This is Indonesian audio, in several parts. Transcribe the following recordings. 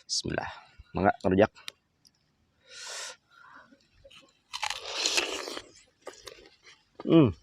Bismillah. Mangga ngerujak. Hmm.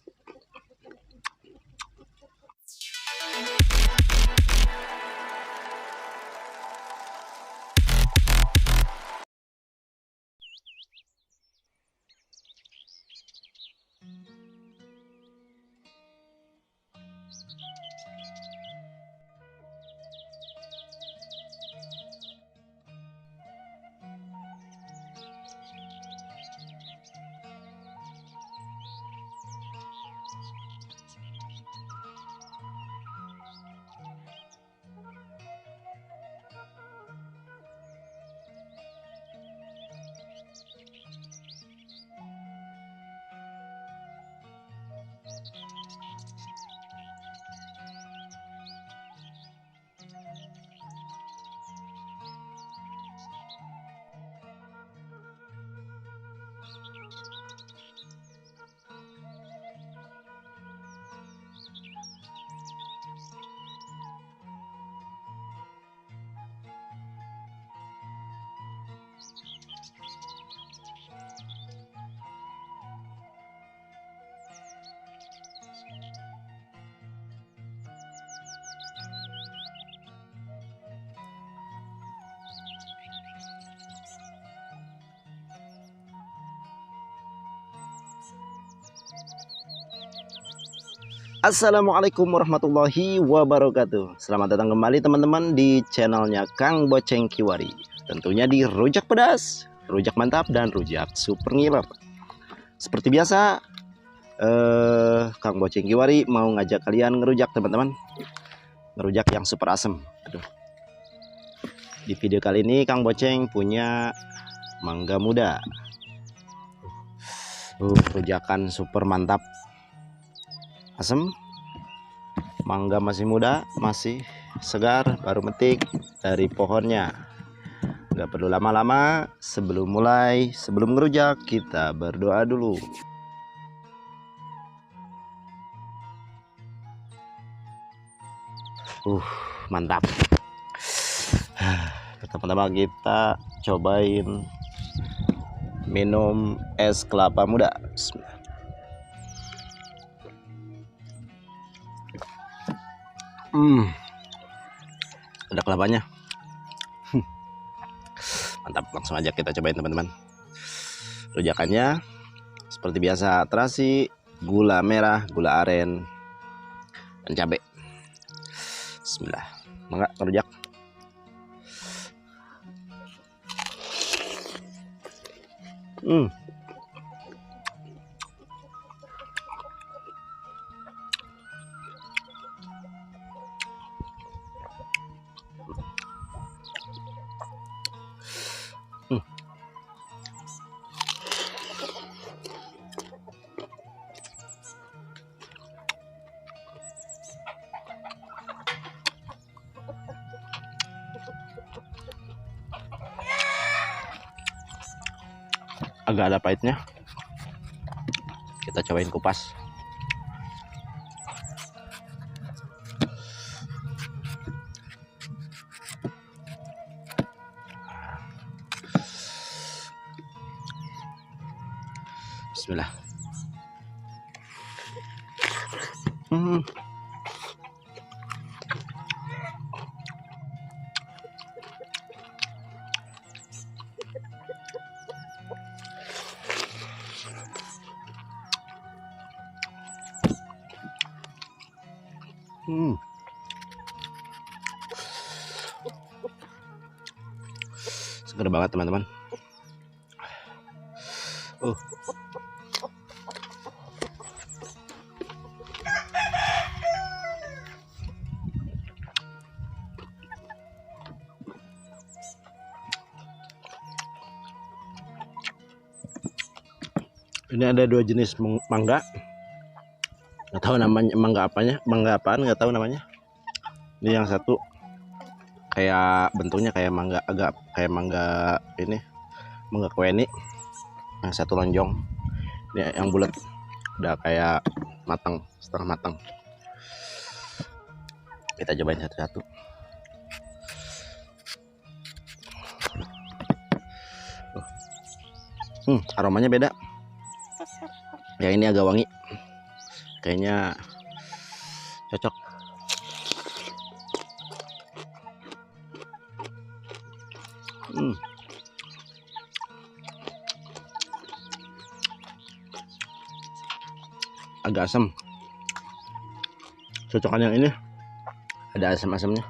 Assalamualaikum warahmatullahi wabarakatuh. Selamat datang kembali teman-teman di channelnya Kang Boceng Kiwari. Tentunya di rujak pedas, rujak mantap, dan rujak super ngiler. Seperti biasa, Kang Boceng Kiwari mau ngajak kalian ngerujak teman-teman. Ngerujak yang super asem. Aduh. Di video kali ini Kang Boceng punya mangga muda. Rujakan super mantap. Asem, mangga masih muda, masih segar, baru metik dari pohonnya. Gak perlu lama-lama. Sebelum ngerujak, kita berdoa dulu. Mantap. Pertama-tama kita cobain minum es kelapa muda. Bismillah. Ada kelapanya. Mantap, langsung aja kita cobain teman-teman. Rujakannya seperti biasa, terasi, gula merah, gula aren, dan cabai. Bismillah. Mangga ngerujak. Agak ada pahitnya. Kita cobain kupas. Bismillah. Seger banget teman-teman. Ini ada dua jenis mangga. Nggak tahu namanya mangga apaan nggak tahu namanya. Ini yang satu kayak bentuknya kayak mangga, agak kayak mangga ini, mangga kueni. Yang satu lonjong. Ini yang bulat, udah kayak matang, setengah matang. Kita cobain satu-satu. Aromanya beda. Yang ini agak wangi. Kayaknya cocok. Agak asam. Cocokan yang ini ada asam-asamnya.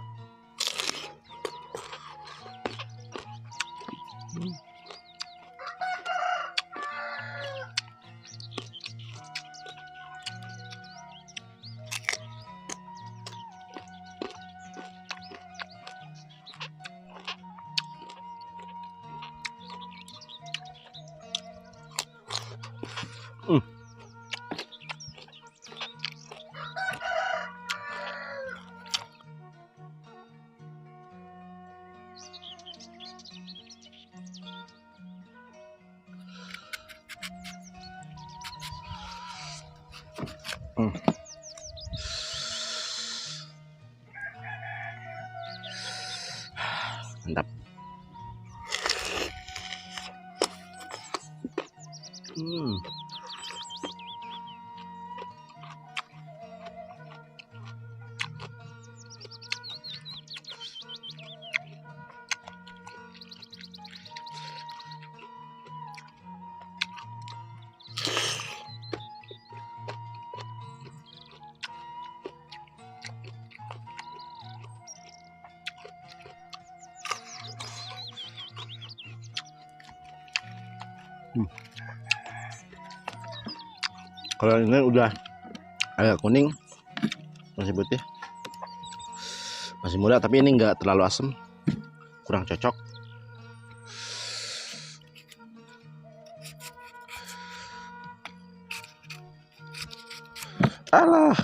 Mantap. Kalau ini udah agak kuning, masih putih, masih muda, tapi ini nggak terlalu asam, kurang cocok. Alah.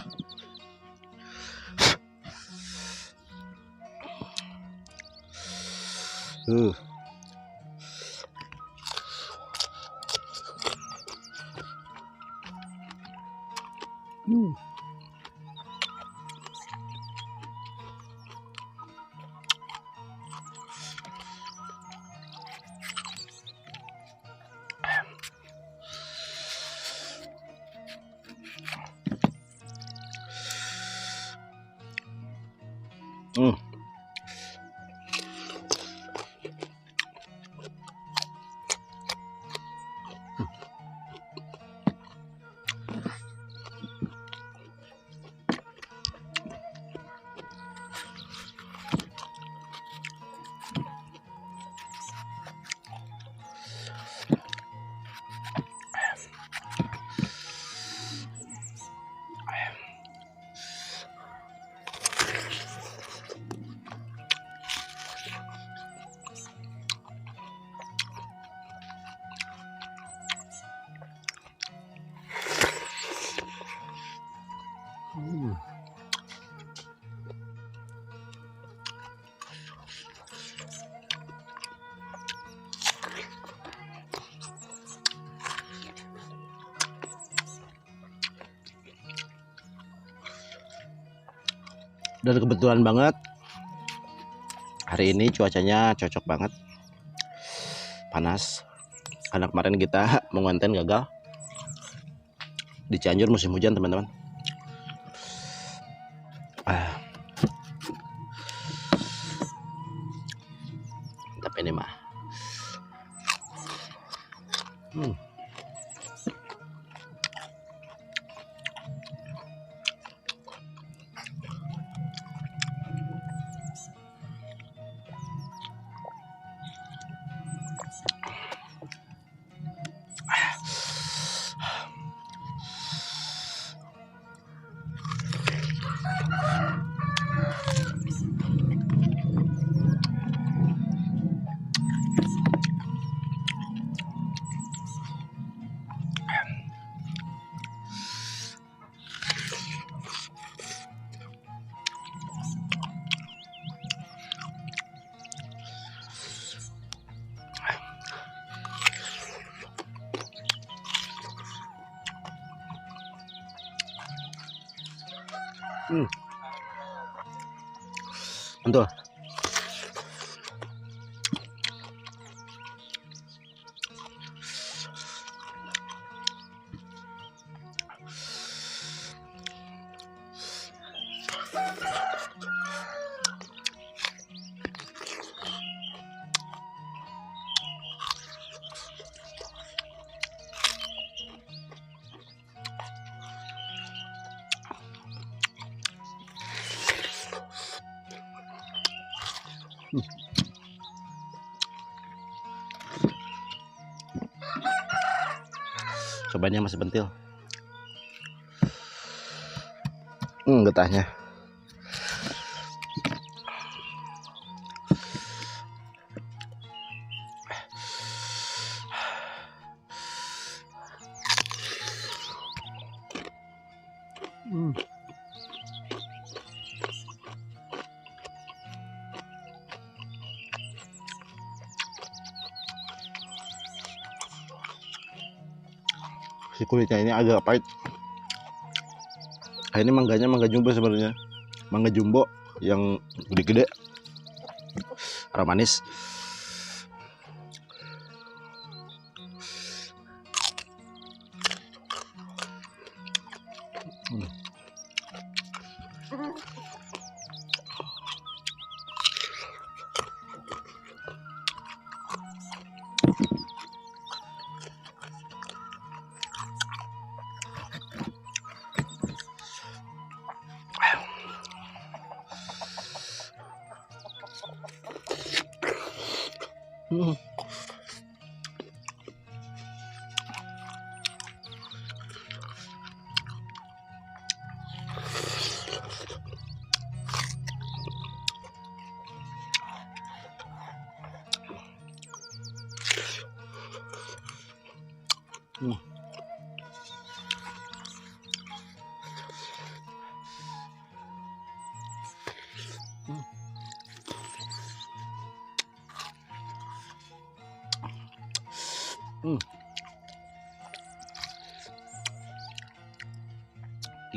Dan kebetulan banget hari ini cuacanya cocok banget, panas, karena kemarin kita mengonten gagal di Cianjur musim hujan teman-teman. Tapi ini mah mantul. Cobaannya masih pentil. Getahnya. Si kulitnya ini agak pahit. Ini mangganya mangga jumbo sebenarnya, mangga jumbo yang gede-gede, aroma manis.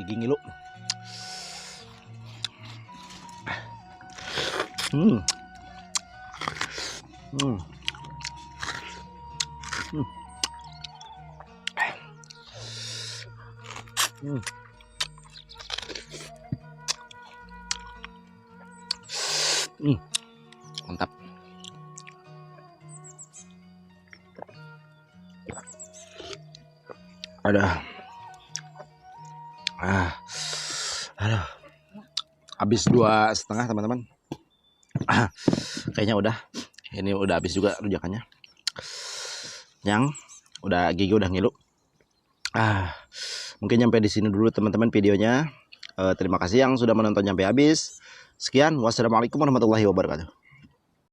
Gigi ngilu. Mantap. Aduh, habis 2,5 teman-teman. Kayaknya udah, ini udah habis juga rujakannya. Yang udah gigi udah ngilu. Mungkin sampai di sini dulu teman-teman videonya. Terima kasih yang sudah menonton sampai habis. Sekian, wassalamualaikum warahmatullahi wabarakatuh.